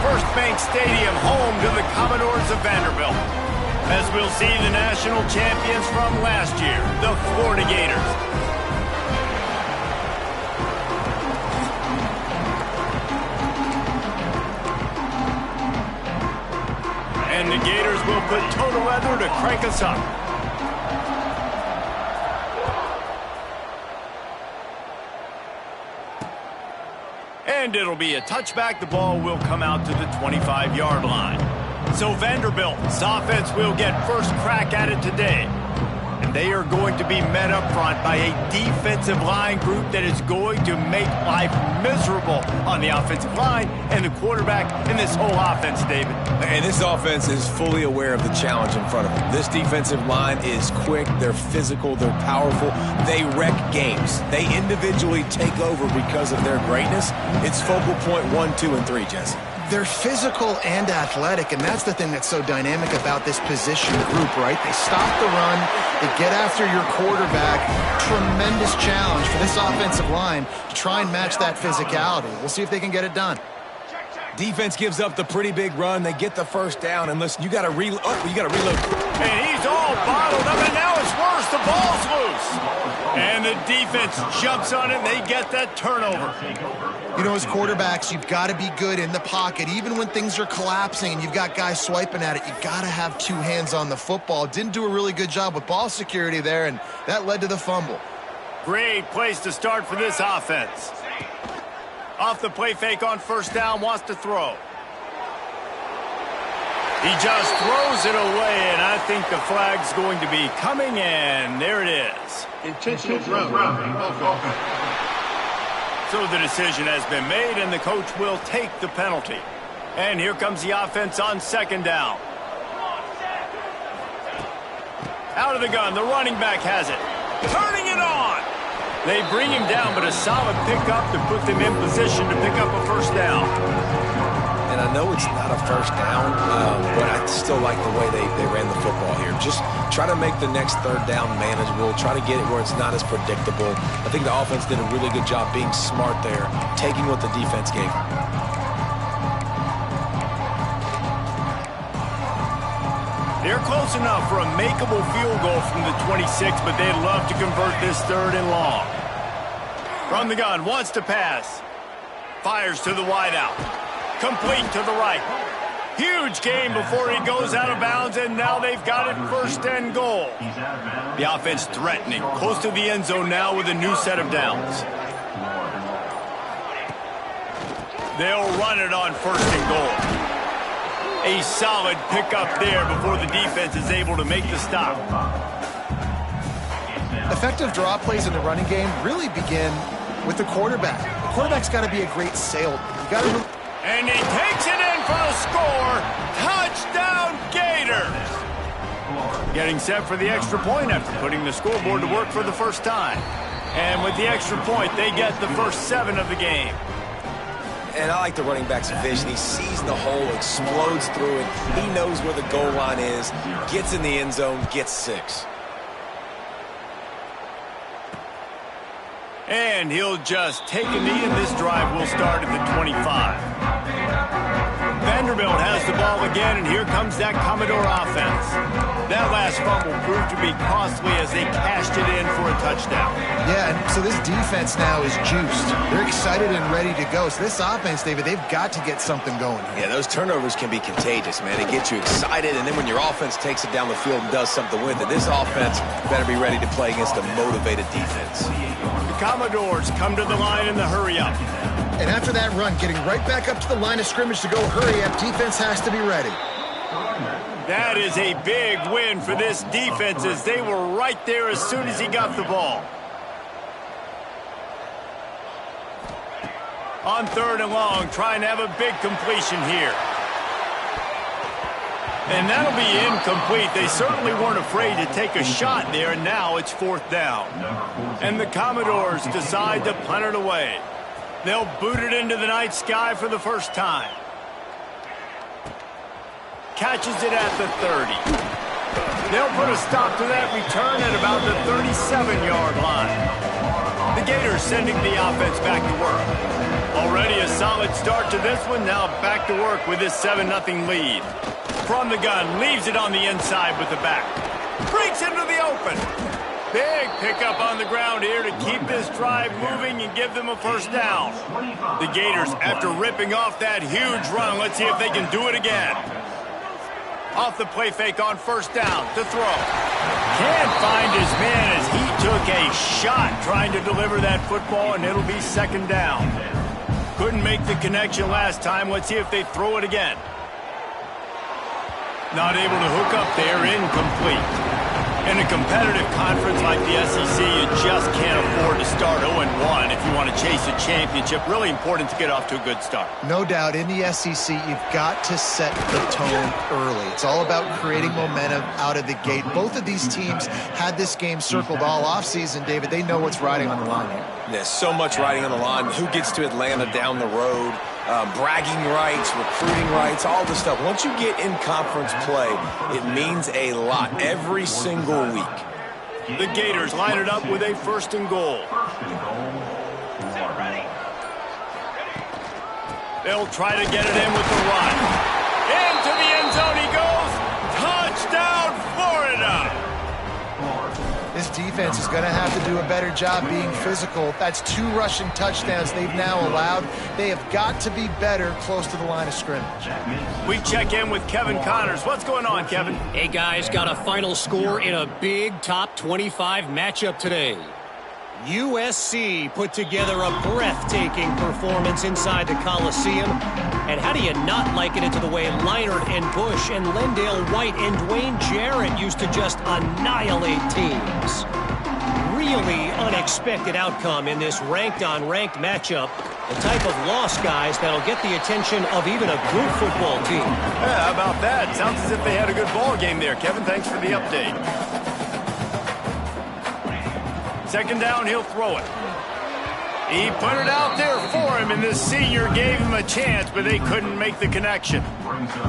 First Bank Stadium, home to the Commodores of Vanderbilt. As we'll see the national champions from last year, the Florida Gators. And the Gators will put total weather to crank us up. And it'll be a touchback. The ball will come out to the 25-yard line. So Vanderbilt's offense will get first crack at it today. And they are going to be met up front by a defensive line group that is going to make life miserable on the offensive line and the quarterback and this whole offense, David. And this offense is fully aware of the challenge in front of them. This defensive line is quick, they're physical, they're powerful. They wreck games. They individually take over because of their greatness. It's focal point 1, 2, and 3, Jesse. They're physical and athletic, and that's the thing that's so dynamic about this position group, right? They stop the run, they get after your quarterback. Tremendous challenge for this offensive line to try and match that physicality. We'll see if they can get it done. Defense gives up the pretty big run. They get the first down, and listen, you got to reload. You got to reload. And he's all bottled up, and now it's worse. The ball's loose. And the defense jumps on it, and they get that turnover. You know, as quarterbacks, you've got to be good in the pocket. Even when things are collapsing and you've got guys swiping at it, you've got to have two hands on the football. Didn't do a really good job with ball security there, and that led to the fumble. Great place to start for this offense. Off the play fake on first down, wants to throw. He just throws it away, and I think the flag's going to be coming, and there it is. Intentional throw. So the decision has been made, and the coach will take the penalty. And here comes the offense on second down. Out of the gun, the running back has it. Turning it on. They bring him down, but a solid pickup to put them in position to pick up a first down. And I know it's not a first down, but I still like the way they ran the football here. Just try to make the next third down manageable. Try to get it where it's not as predictable. I think the offense did a really good job being smart there, taking what the defense gave them. They're close enough for a makeable field goal from the 26, but they'd love to convert this third and long. From the gun, wants to pass. Fires to the wideout. Complete to the right. Huge gain before he goes out of bounds, and now they've got it first and goal. The offense threatening, close to the end zone now with a new set of downs. They'll run it on first and goal. A solid pickup there before the defense is able to make the stop. Effective draw plays in the running game really begin with the quarterback. The quarterback's got to be a great salesman. You got to. And he takes it in for a score. Touchdown, Gators! Getting set for the extra point after putting the scoreboard to work for the first time. And with the extra point, they get the first 7 of the game. And I like the running back's vision. He sees the hole, explodes through it. He knows where the goal line is, gets in the end zone, gets 6. And he'll just take a knee, and this drive will start at the 25. Vanderbilt has the ball again, and here comes that Commodore offense. That last fumble proved to be costly as they cashed it in for a touchdown. Yeah, and so this defense now is juiced. They're excited and ready to go. So this offense, David, they've got to get something going. Yeah, those turnovers can be contagious, man. It gets you excited, and then when your offense takes it down the field and does something with it, this offense better be ready to play against a motivated defense. The Commodores come to the line in the hurry-up. And after that run, getting right back up to the line of scrimmage to go hurry-up, defense has to be ready. That is a big win for this defense as they were right there as soon as he got the ball. On third and long, trying to have a big completion here. And that'll be incomplete. They certainly weren't afraid to take a shot there, and now it's fourth down. And the Commodores decide to punt it away. They'll boot it into the night sky for the first time. Catches it at the 30. They'll put a stop to that return at about the 37-yard line. The Gators sending the offense back to work. Already a solid start to this one. Now back to work with this 7-0 lead. From the gun, leaves it on the inside with the back. Breaks into the open. Big pickup on the ground here to keep this drive moving and give them a first down. The Gators, after ripping off that huge run, let's see if they can do it again. Off the play fake on first down to throw. Can't find his man as he took a shot trying to deliver that football, and it'll be second down. Couldn't make the connection last time. Let's see if they throw it again. Not able to hook up there, incomplete. In a competitive conference like the SEC, you just can't afford to start 0-1 if you want to chase a championship. Really important to get off to a good start. No doubt, in the SEC, you've got to set the tone early. It's all about creating momentum out of the gate. Both of these teams had this game circled all offseason, David. They know what's riding on the line here. There's so much riding on the line. Who gets to Atlanta down the road? Bragging rights, recruiting rights, all this stuff. Once you get in conference play, it means a lot every single week. The Gators line it up with a first and goal. They'll try to get it in with the run. Into the end zone he goes. Touchdown, Florida! This defense is going to have to do a better job being physical. That's 2 rushing touchdowns they've now allowed. They have got to be better close to the line of scrimmage. We check in with Kevin Connors. What's going on, Kevin? Hey, guys, got a final score in a big top 25 matchup today. USC put together a breathtaking performance inside the Coliseum. And how do you not liken it to the way Leinart and Bush and Lendale White and Dwayne Jarrett used to just annihilate teams? Really unexpected outcome in this ranked-on-ranked matchup. The type of loss, guys, that'll get the attention of even a good football team. Yeah, how about that? Sounds as if they had a good ball game there, Kevin. Thanks for the update. Second down, he'll throw it. He put it out there for him, and the senior gave him a chance, but they couldn't make the connection.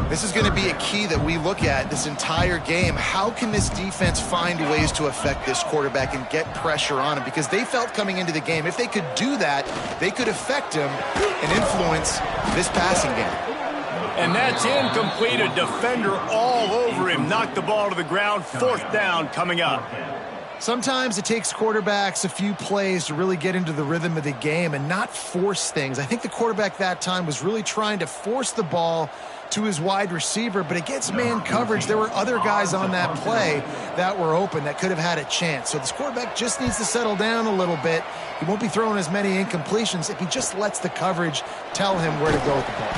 This is going to be a key that we look at this entire game. How can this defense find ways to affect this quarterback and get pressure on him? Because they felt coming into the game, if they could do that, they could affect him and influence this passing game. And that's incomplete. A defender all over him. Knocked the ball to the ground. Fourth down coming up. Sometimes it takes quarterbacks a few plays to really get into the rhythm of the game and not force things. I think the quarterback that time was really trying to force the ball to his wide receiver, but against man coverage, there were other guys on that play that were open that could have had a chance. So this quarterback just needs to settle down a little bit. He won't be throwing as many incompletions if he just lets the coverage tell him where to go with the ball.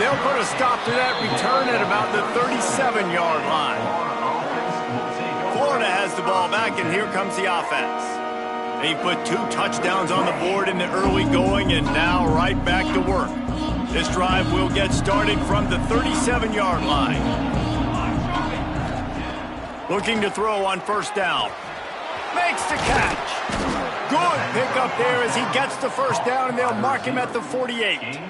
They'll put a stop to that return at about the 37-yard line. Florida has the ball back, and here comes the offense. They put 2 touchdowns on the board in the early going, and now right back to work. This drive will get started from the 37-yard line. Looking to throw on first down. Makes the catch. Good pickup there as he gets the first down, and they'll mark him at the 48.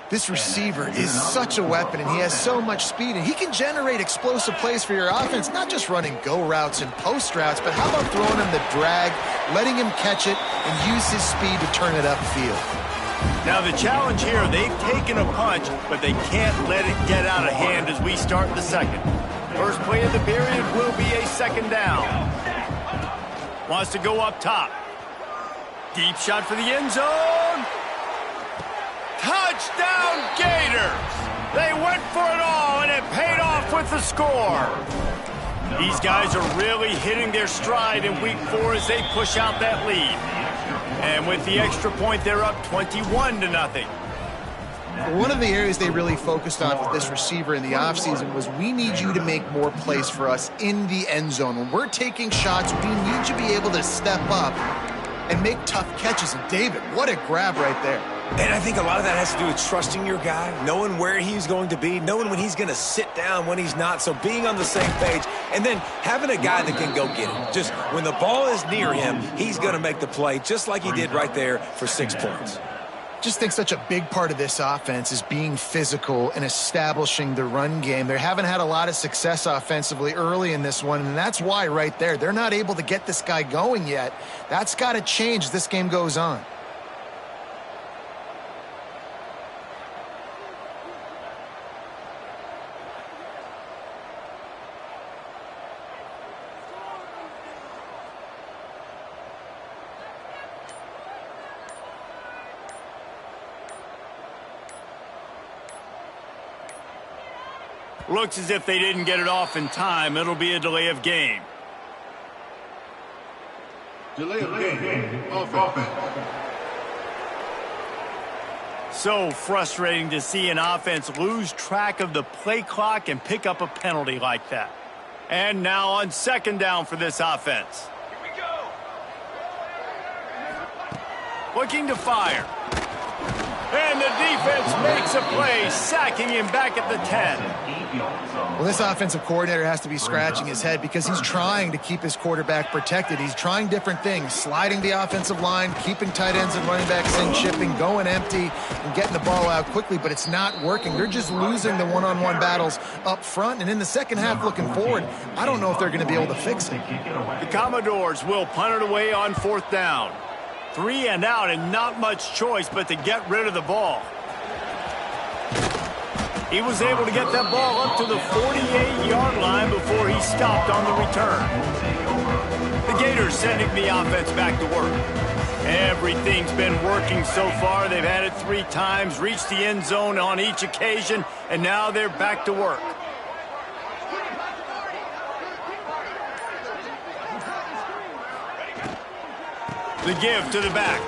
This receiver is such a weapon, and he has so much speed, and he can generate explosive plays for your offense, not just running go routes and post routes, but how about throwing him the drag, letting him catch it, and use his speed to turn it upfield. Now the challenge here, they've taken a punch, but they can't let it get out of hand as we start the second. First play of the period will be a second down. Wants to go up top. Deep shot for the end zone. Touchdown, Gators! They went for it all, and it paid off with the score. These guys are really hitting their stride in week 4 as they push out that lead. And with the extra point, they're up 21-0. One of the areas they really focused on with this receiver in the offseason was we need you to make more plays for us in the end zone. When we're taking shots, we need you to be able to step up and make tough catches. And David, what a grab right there. And I think a lot of that has to do with trusting your guy, knowing where he's going to be, knowing when he's going to sit down, when he's not. So being on the same page, and then having a guy that can go get it. Just when the ball is near him, he's going to make the play, just like he did right there for 6 points. Just think such a big part of this offense is being physical and establishing the run game. They haven't had a lot of success offensively early in this one, and that's why right there, they're not able to get this guy going yet. That's got to change as this game goes on. Looks as if they didn't get it off in time. It'll be a delay of game. Delay of game. Offense. So frustrating to see an offense lose track of the play clock and pick up a penalty like that. And now on second down for this offense. Here we go. Looking to fire. And the defense makes a play, sacking him back at the 10. Well, this offensive coordinator has to be scratching his head because he's trying to keep his quarterback protected. He's trying different things, sliding the offensive line, keeping tight ends and running backs in, chipping, going empty, and getting the ball out quickly, but it's not working. They're just losing the one-on-one battles up front, and in the second half looking forward, I don't know if they're going to be able to fix it. The Commodores will punt it away on fourth down. 3 and out and not much choice but to get rid of the ball. He was able to get that ball up to the 48-yard line before he stopped on the return. The Gators sending the offense back to work. Everything's been working so far. They've had it 3 times, reached the end zone on each occasion, and now they're back to work. The give to the back.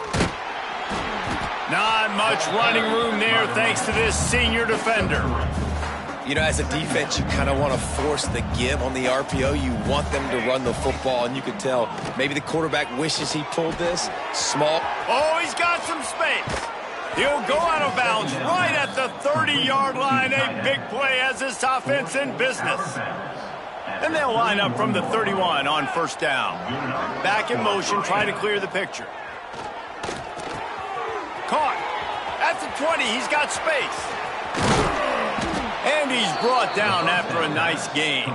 Not much running room there thanks to this senior defender. You know, as a defense, you kind of want to force the give on the RPO. You want them to run the football, and you can tell maybe the quarterback wishes he pulled this. Small. Oh, he's got some space. He'll go out of bounds right at the 30-yard line. A big play as this offense in business. And they'll line up from the 31 on first down. Back in motion, trying to clear the picture. Caught. At the 20, he's got space. And he's brought down after a nice gain.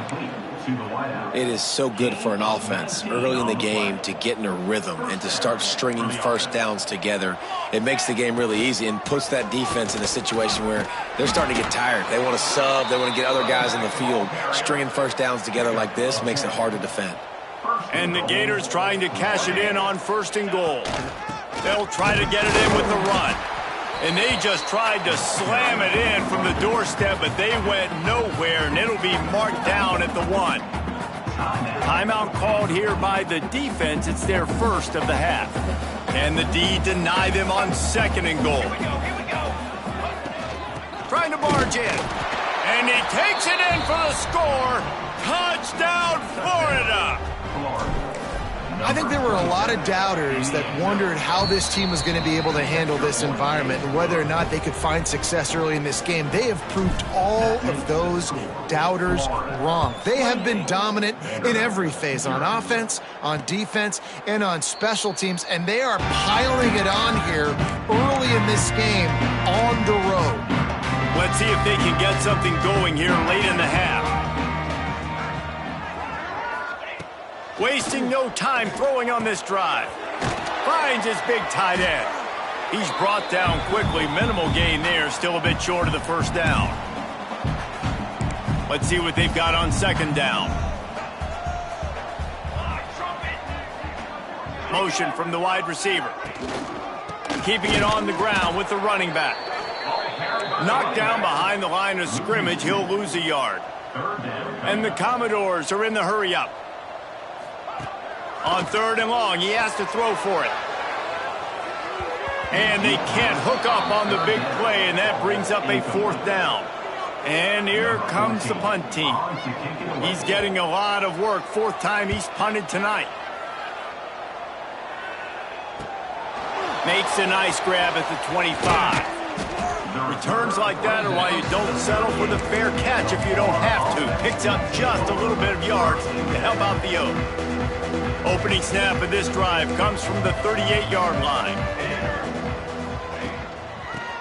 It is so good for an offense early in the game to get in a rhythm and to start stringing first downs together. It makes the game really easy and puts that defense in a situation where they're starting to get tired. They want to sub. They want to get other guys in the field. Stringing first downs together like this makes it hard to defend. And the Gators trying to cash it in on first and goal. They'll try to get it in with the run. And they just tried to slam it in from the doorstep, but they went nowhere, and it'll be marked down at the 1. Timeout called here by the defense. It's their first of the half. And the D deny them on second and goal. Here we go. Trying to barge in. And he takes it in for the score. Touchdown, Florida. I think there were a lot of doubters that wondered how this team was going to be able to handle this environment and whether or not they could find success early in this game. They have proved all of those doubters wrong. They have been dominant in every phase, on offense, on defense, and on special teams, and they are piling it on here early in this game on the road. Let's see if they can get something going here late in the half. Wasting no time throwing on this drive. Finds his big tight end. He's brought down quickly. Minimal gain there. Still a bit short of the first down. Let's see what they've got on second down. Motion from the wide receiver. Keeping it on the ground with the running back. Knocked down behind the line of scrimmage. He'll lose a yard. And the Commodores are in the hurry-up. On third and long, he has to throw for it. And they can't hook up on the big play, and that brings up a fourth down. And here comes the punt team. He's getting a lot of work. 4th time he's punted tonight. Makes a nice grab at the 25. Returns like that are why you don't settle for the fair catch if you don't have to. Picks up just a little bit of yards to help out the Oak. Opening snap of this drive comes from the 38-yard line.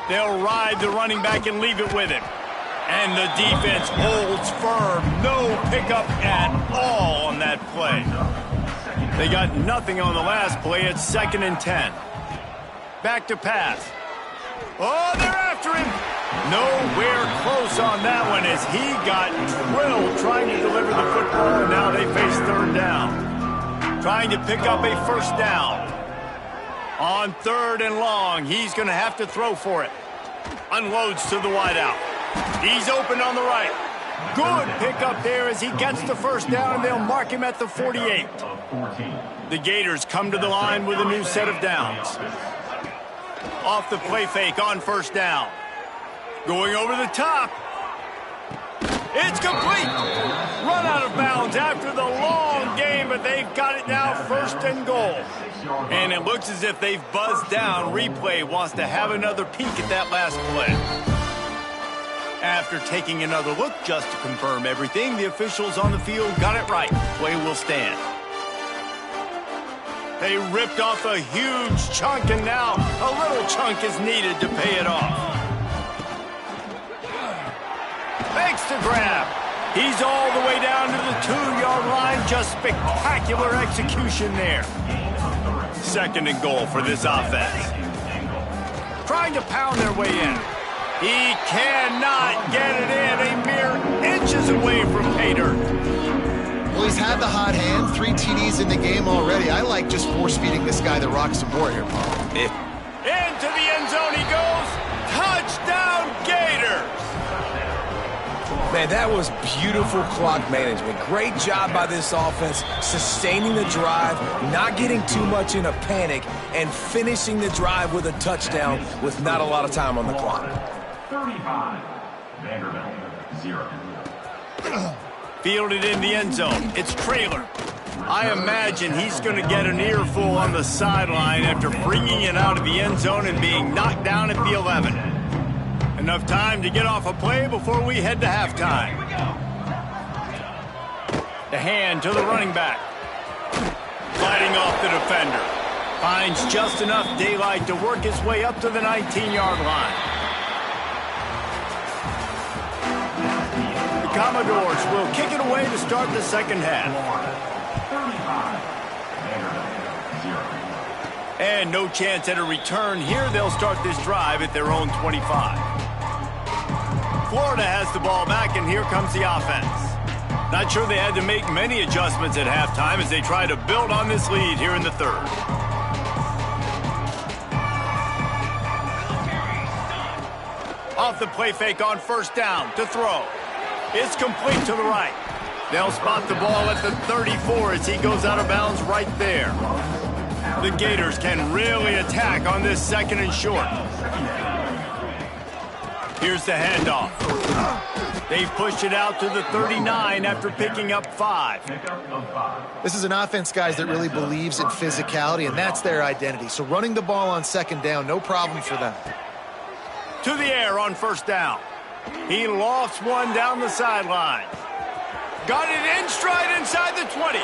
They'll ride the running back and leave it with him. And the defense holds firm. No pickup at all on that play. They got nothing on the last play. It's 2nd and 10. Back to pass. Oh, they're after him. Nowhere close on that one as he got drilled trying to deliver the football, and now they face 3rd down. Trying to pick up a 1st down. On 3rd and long, he's going to have to throw for it. Unloads to the wideout. He's open on the right. Good pickup there as he gets the 1st down, and they'll mark him at the 48. The Gators come to the line with a new set of downs. Off the play fake on 1st down. Going over the top. It's complete. Run out of bounds after the long game, but they've got it now 1st and goal. And it looks as if they've buzzed down. Replay wants to have another peek at that last play. After taking another look just to confirm everything, the officials on the field got it right. Play will stand. They ripped off a huge chunk, and now a little chunk is needed to pay it off. Makes the grab. He's all the way down to the 2-yard line. Just spectacular execution there. 2nd and goal for this offense. Trying to pound their way in. He cannot get it in. A mere inches away from pay dirt. Well, he's had the hot hand. 3 TDs in the game already. I like just force-feeding this guy the rock some more here, Paul. Into the end zone he goes. Touchdown, Gators. Man, that was beautiful clock management. Great job by this offense, sustaining the drive, not getting too much in a panic, and finishing the drive with a touchdown with not a lot of time on the clock. 35, Vanderbilt, 0. Fielded in the end zone. It's Trailer. I imagine he's going to get an earful on the sideline after bringing it out of the end zone and being knocked down at the 11. Enough time to get off a play before we head to halftime. The hand to the running back. Fighting off the defender. Finds just enough daylight to work his way up to the 19-yard line. The Commodores will kick it away to start the 2nd half. 35, 0. And no chance at a return here. They'll start this drive at their own 25. Florida has the ball back, and here comes the offense. Not sure they had to make many adjustments at halftime as they try to build on this lead here in the 3rd. Off the play fake on 1st down to throw. It's complete to the right. They'll spot the ball at the 34 as he goes out of bounds right there. The Gators can really attack on this 2nd and short. Here's the handoff. They've pushed it out to the 39 after picking up 5. This is an offense, guys, that really believes in physicality, and that's their identity. So running the ball on 2nd down, no problem for them. To the air on 1st down. He lofts one down the sideline. Got it in stride inside the 20.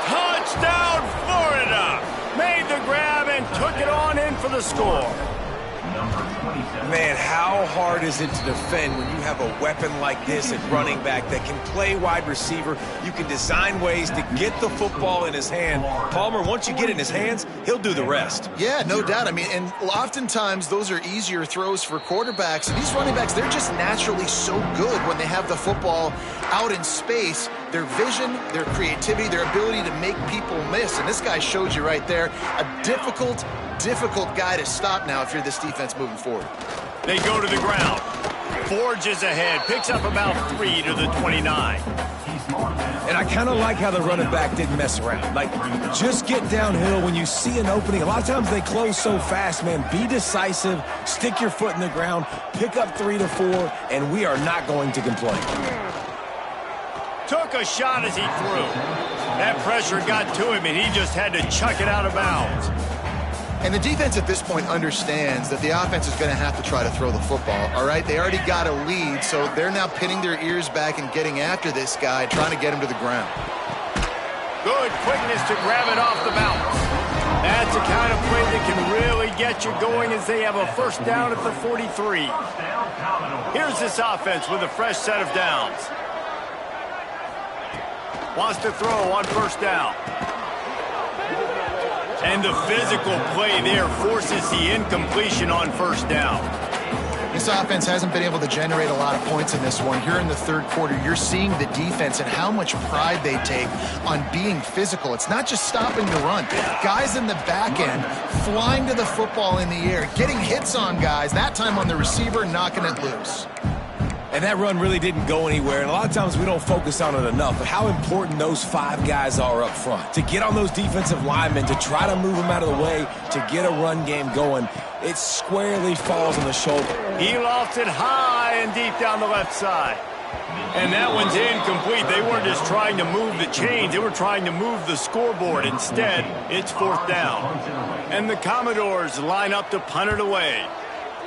Touchdown, Florida! Made the grab and took it on in for the score. Man, how hard is it to defend when you have a weapon like this at running back that can play wide receiver? You can design ways to get the football in his hand. Palmer, once you get it in his hands, he'll do the rest. Yeah, no doubt. I mean, and oftentimes those are easier throws for quarterbacks. And these running backs, they're just naturally so good when they have the football out in space. Their vision, their creativity, their ability to make people miss. And this guy showed you right there, a difficult guy to stop now if you're this defense moving forward. They go to the ground. Forges ahead, picks up about 3 to the 29. And I kind of like how the running back didn't mess around. Like, just get downhill when you see an opening. A lot of times they close so fast, man. Be decisive, stick your foot in the ground, pick up 3 to 4, and we are not going to complain. Took a shot as he threw. That pressure got to him, and he just had to chuck it out of bounds. And the defense at this point understands that the offense is going to have to try to throw the football, all right? They already got a lead, so they're now pinning their ears back and getting after this guy, trying to get him to the ground. Good quickness to grab it off the bounce. That's the kind of play that can really get you going as they have a first down at the 43. Here's this offense with a fresh set of downs. Wants to throw on first down. And the physical play there forces the incompletion on first down. This offense hasn't been able to generate a lot of points in this one. Here in the third quarter, you're seeing the defense and how much pride they take on being physical. It's not just stopping the run. Guys in the back end flying to the football in the air, getting hits on guys, that time on the receiver, knocking it loose. And that run really didn't go anywhere, and a lot of times we don't focus on it enough, but how important those 5 guys are up front. To get on those defensive linemen, to try to move them out of the way, to get a run game going, it squarely falls on the shoulder. He lofts it high and deep down the left side. And that one's incomplete. They weren't just trying to move the chains, they were trying to move the scoreboard. Instead, it's fourth down. And the Commodores line up to punt it away.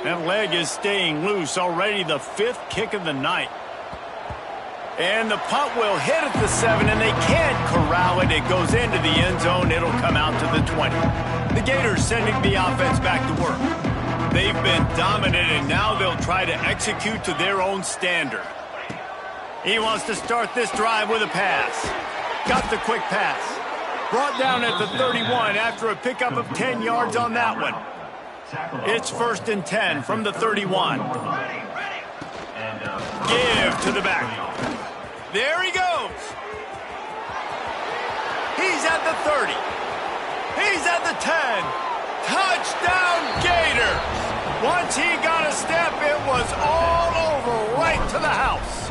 That leg is staying loose, already the 5th kick of the night. And the punt will hit at the 7, and they can't corral it. It goes into the end zone. It'll come out to the 20. The Gators sending the offense back to work. They've been dominant, and now they'll try to execute to their own standard. He wants to start this drive with a pass. Got the quick pass. Brought down at the 31 after a pickup of 10 yards on that one. It's 1st and 10 from the 31. Give to the back. There he goes. He's at the 30. He's at the 10. Touchdown Gators. Once he got a step, it was all over right to the house.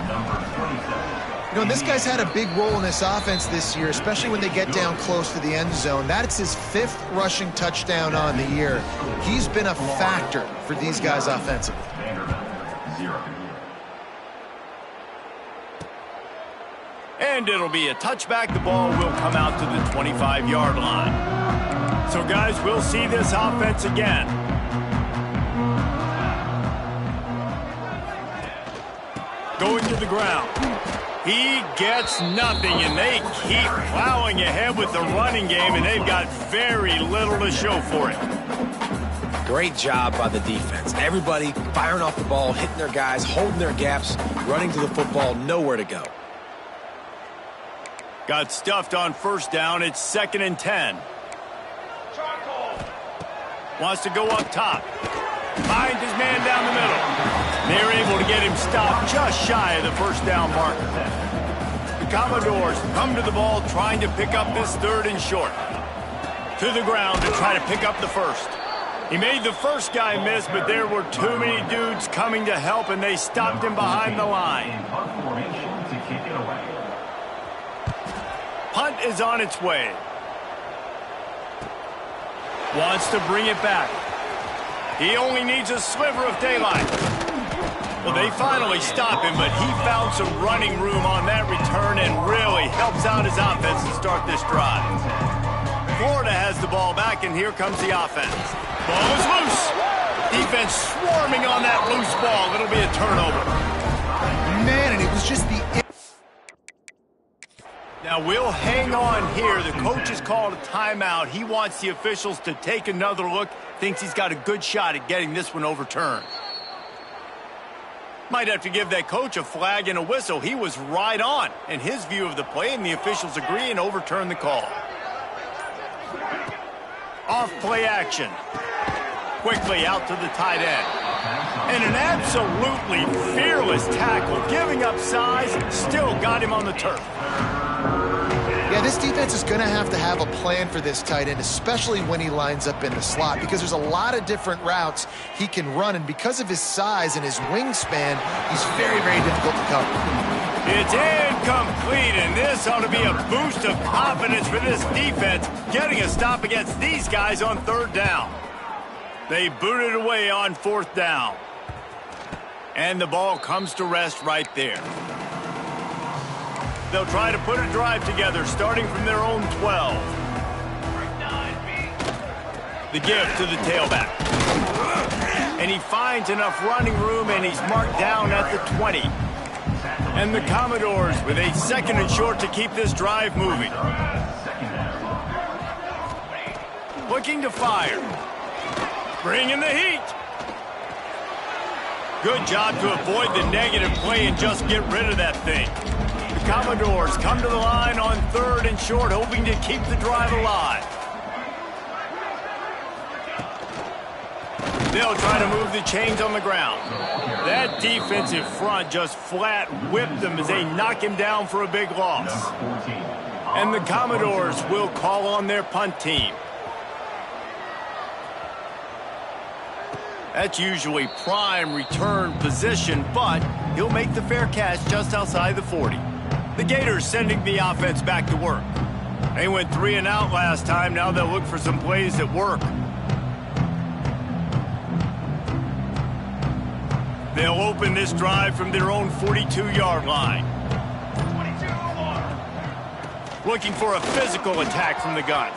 You know, this guy's had a big role in this offense this year, especially when they get down close to the end zone. That's his 5th rushing touchdown on the year. He's been a factor for these guys offensively. And it'll be a touchback. The ball will come out to the 25-yard line. So, guys, we'll see this offense again. Going to the ground. He gets nothing, and they keep plowing ahead with the running game, and they've got very little to show for it. Great job by the defense. Everybody firing off the ball, hitting their guys, holding their gaps, running to the football, nowhere to go. Got stuffed on first down. It's 2nd and 10. Wants to go up top. Finds his man down the middle. They're able to get him stopped just shy of the first down marker. The Commodores come to the ball trying to pick up this 3rd and short. To the ground to try to pick up the first. He made the first guy miss, but there were too many dudes coming to help, and they stopped him behind the line. Punt is on its way. Wants to bring it back. He only needs a sliver of daylight. Well, they finally stop him, but he found some running room on that return and really helps out his offense to start this drive. Florida has the ball back, and here comes the offense. Ball is loose. Defense swarming on that loose ball. It'll be a turnover. Man, and it was just the... Now, we'll hang on here. The coach has called a timeout. He wants the officials to take another look. Thinks he's got a good shot at getting this one overturned. Might have to give that coach a flag and a whistle. He was right on in his view of the play, and the officials agree and overturn the call. Off play action. Quickly out to the tight end. And an absolutely fearless tackle, giving up size, still got him on the turf. Yeah, this defense is going to have a plan for this tight end, especially when he lines up in the slot, because there's a lot of different routes he can run, and because of his size and his wingspan, he's very, very difficult to cover. It's incomplete, and this ought to be a boost of confidence for this defense, getting a stop against these guys on 3rd down. They boot it away on 4th down. And the ball comes to rest right there. They'll try to put a drive together, starting from their own 12. The give to the tailback. And he finds enough running room, and he's marked down at the 20. And the Commodores with a 2nd and short to keep this drive moving. Look looking to fire. Bringing the heat. Good job to avoid the negative play and just get rid of that thing. The Commodores come to the line on 3rd and short, hoping to keep the drive alive. They'll try to move the chains on the ground. That defensive front just flat whipped them as they knock him down for a big loss. And the Commodores will call on their punt team. That's usually prime return position, but he'll make the fair catch just outside the 40. The Gators sending the offense back to work. They went 3 and out last time. Now they'll look for some plays that work. They'll open this drive from their own 42-yard line. Looking for a physical attack from the gun.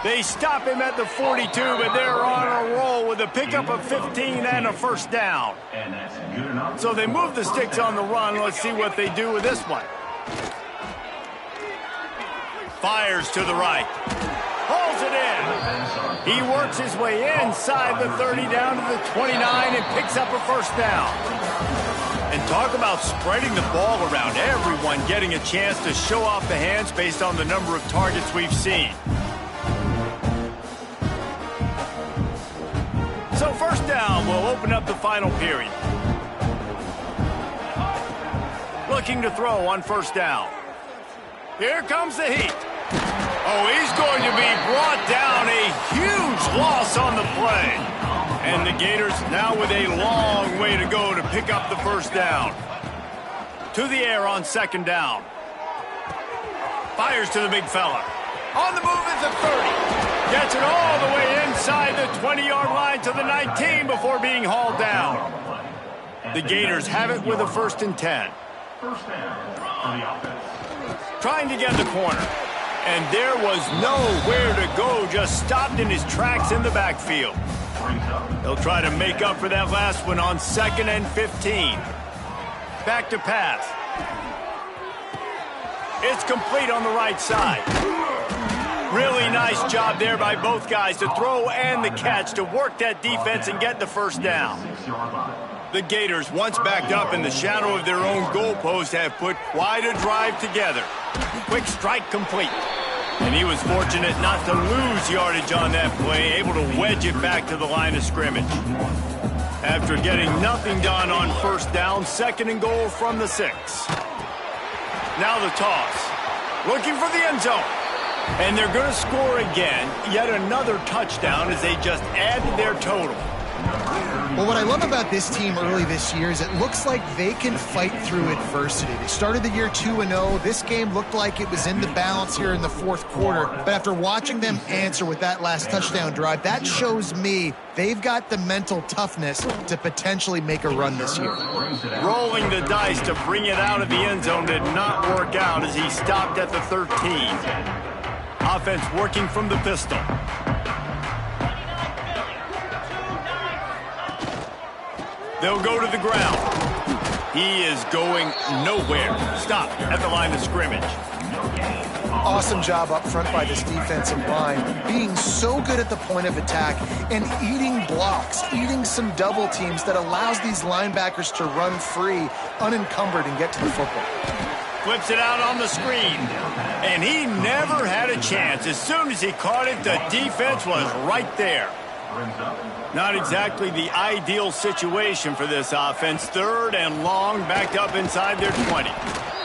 They stop him at the 42, but they're on a roll with a pickup of 15 and a first down. So they move the sticks on the run. Let's see what they do with this one. Fires to the right. Pulls it in. He works his way inside the 30 down to the 29 and picks up a first down. And talk about spreading the ball around. Everyone getting a chance to show off the hands based on the number of targets we've seen. So first down will open up the final period. Looking to throw on first down. Here comes the heat. Oh, he's going to be brought down. A huge loss on the play. And the Gators now with a long way to go to pick up the first down. To the air on second down. Fires to the big fella. On the move is the 30. Gets it all the way inside the 20-yard line to the 19 before being hauled down. The Gators have it with a 1st and 10. First down for the offense. Trying to get the corner. And there was nowhere to go, just stopped in his tracks in the backfield. They'll try to make up for that last one on 2nd and 15. Back to pass. It's complete on the right side. Really nice job there by both guys to throw and the catch to work that defense and get the first down. The Gators, once backed up in the shadow of their own goalpost, have put quite a drive together. Quick strike complete. And he was fortunate not to lose yardage on that play, able to wedge it back to the line of scrimmage. After getting nothing done on first down, 2nd and goal from the 6. Now the toss. Looking for the end zone. And they're going to score again. Yet another touchdown as they just add to their total. Well, what I love about this team early this year is it looks like they can fight through adversity. They started the year 2-0. This game looked like it was in the balance here in the 4th quarter. But after watching them answer with that last touchdown drive, that shows me they've got the mental toughness to potentially make a run this year. Rolling the dice to bring it out of the end zone did not work out as he stopped at the 13. Offense working from the pistol. They'll go to the ground. He is going nowhere. Stop at the line of scrimmage. Awesome job up front by this defensive line, being so good at the point of attack and eating blocks, eating some double teams that allows these linebackers to run free, unencumbered, and get to the football. Flips it out on the screen. And he never had a chance. As soon as he caught it, the defense was right there. Not exactly the ideal situation for this offense. 3rd and long, backed up inside their 20.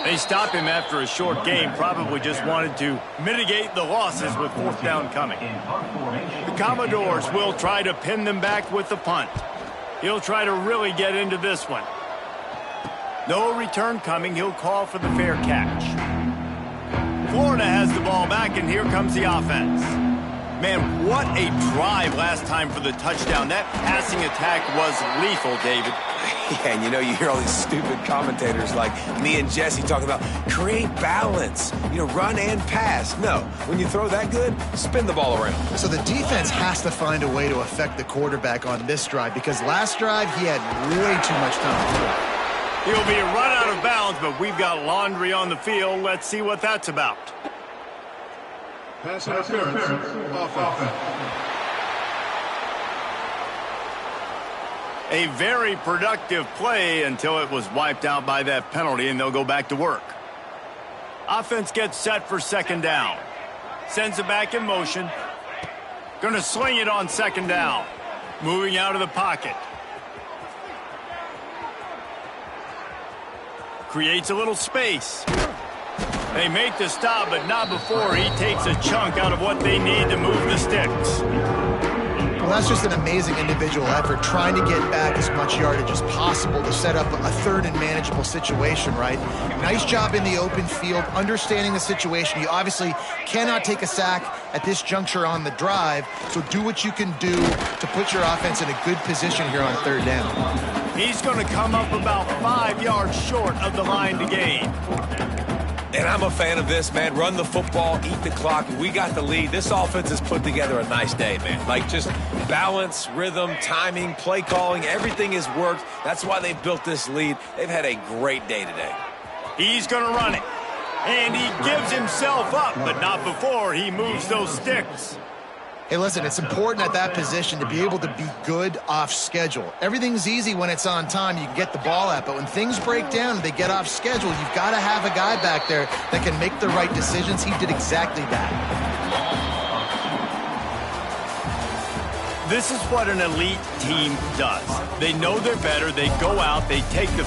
They stop him after a short game. Probably just wanted to mitigate the losses with 4th down coming. The Commodores will try to pin them back with the punt. He'll try to really get into this one. No return coming. He'll call for the fair catch. Florida has the ball back, and here comes the offense. Man, what a drive last time for the touchdown. That passing attack was lethal, David. Yeah, and you hear all these stupid commentators like me and Jesse talking about create balance, run and pass. No, when you throw that good, spin the ball around. So the defense has to find a way to affect the quarterback on this drive because last drive he had way too much time to throw. He'll be run out of bounds, but we've got laundry on the field. Let's see what that's about. Pass interference. Offense. A very productive play until it was wiped out by that penalty, and they'll go back to work. Offense gets set for second down. Sends it back in motion. Going to sling it on second down. Moving out of the pocket. Creates a little space. They make the stop, but not before he takes a chunk out of what they need to move the sticks. Well, that's just an amazing individual effort, trying to get back as much yardage as possible to set up a third and manageable situation, right? Nice job in the open field, understanding the situation. You obviously cannot take a sack at this juncture on the drive, so do what you can do to put your offense in a good position here on third down. He's going to come up about 5 yards short of the line to gain. And I'm a fan of this, man. Run the football, eat the clock. We got the lead. This offense has put together a nice day, man. Like, just balance, rhythm, timing, play calling, everything has worked. That's why they've built this lead. They've had a great day today. He's going to run it. And he gives himself up, but not before he moves those sticks. Hey, listen, it's important at that position to be able to be good off schedule. Everything's easy when it's on time, you can get the ball out, but when things break down, they get off schedule, you've got to have a guy back there that can make the right decisions. He did exactly that. This is what an elite team does. They know they're better, they go out, they take the